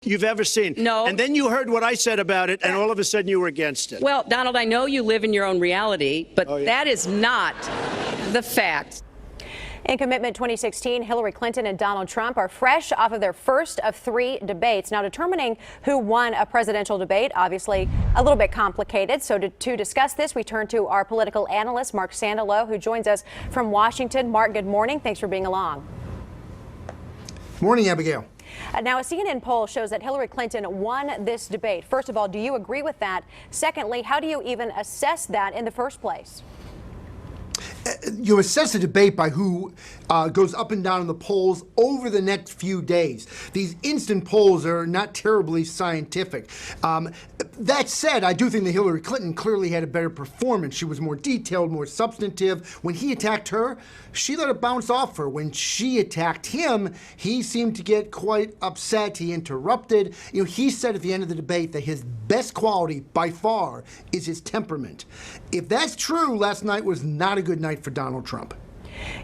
you've ever seen. No. And then you heard what I said about it, and all of a sudden you were against it. Well, Donald, I know you live in your own reality, but that is not the fact. In Commitment 2016, Hillary Clinton and Donald Trump are fresh off of their first of 3 debates. Now, determining who won a presidential debate, obviously a little bit complicated. So to discuss this, we turn to our political analyst, Mark Sandalow, who joins us from Washington. Mark, good morning. Thanks for being along. Morning, Abigail. Now, a CNN poll shows that Hillary Clinton won this debate. First of all, do you agree with that? Secondly, how do you even assess that in the first place? You assess a debate by who goes up and down in the polls over the next few days. These instant polls are not terribly scientific. That said, I do think that Hillary Clinton clearly had a better performance. She was more detailed, more substantive. When he attacked her, she let it bounce off her. When she attacked him, he seemed to get quite upset. He interrupted. You know, he said at the end of the debate that his best quality by far is his temperament. If that's true, last night was not a good night for Donald Trump.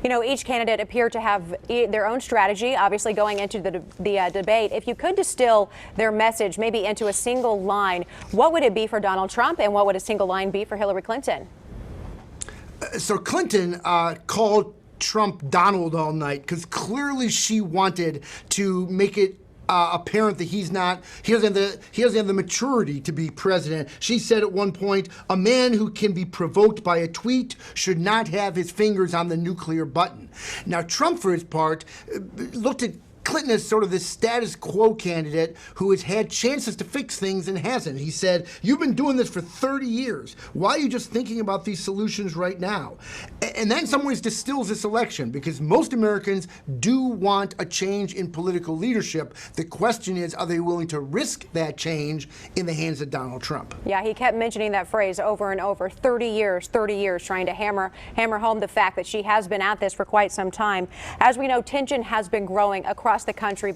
You know, each candidate appeared to have their own strategy, obviously going into the debate. If you could distill their message maybe into a single line, what would it be for Donald Trump and what would a single line be for Hillary Clinton? So Clinton called Trump Donald all night because clearly she wanted to make it apparent that he doesn't have the maturity to be president. She said at one point, a man who can be provoked by a tweet should not have his fingers on the nuclear button. Now, Trump, for his part, looked at Clinton is sort of this status quo candidate who has had chances to fix things and hasn't. He said, you've been doing this for 30 years. Why are you just thinking about these solutions right now? And that in some ways distills this election because most Americans do want a change in political leadership. The question is, are they willing to risk that change in the hands of Donald Trump? Yeah, he kept mentioning that phrase over and over, 30 years, trying to hammer home the fact that she has been at this for quite some time. As we know, tension has been growing across the country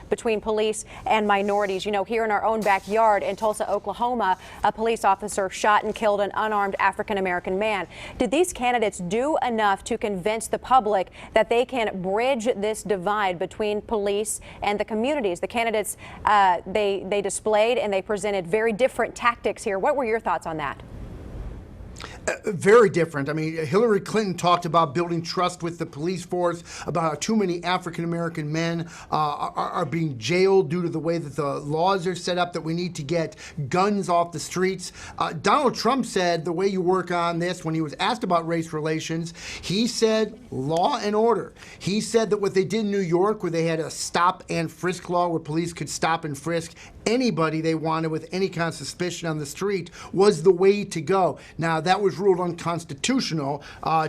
between police and minorities. You know, here in our own backyard in Tulsa, Oklahoma, a police officer shot and killed an unarmed African-American man. Did these candidates do enough to convince the public that they can bridge this divide between police and the communities? The candidates, they displayed and they presented very different tactics here. What were your thoughts on that? Very different. I mean, Hillary Clinton talked about building trust with the police force, about how too many African-American men are being jailed due to the way that the laws are set up, that we need to get guns off the streets. Donald Trump said the way you work on this, when he was asked about race relations, he said law and order. He said that what they did in New York, where they had a stop and frisk law where police could stop and frisk anybody they wanted with any kind of suspicion on the street, was the way to go. Now, that was ruled unconstitutional.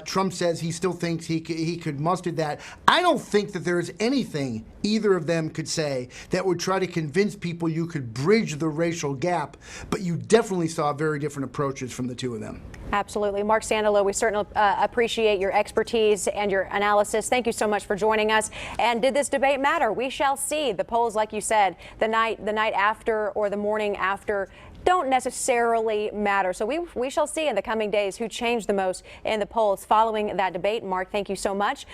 Trump says he still thinks he could muster that. I don't think that there's anything either of them could say that would try to convince people you could bridge the racial gap, but you definitely saw very different approaches from the two of them. Absolutely. Mark Sandalow, we certainly appreciate your expertise and your analysis. Thank you so much for joining us. And did this debate matter? We shall see. The polls, like you said, the night after or the morning after don't necessarily matter. So we shall see in the coming days who changed the most in the polls following that debate. Mark, thank you so much.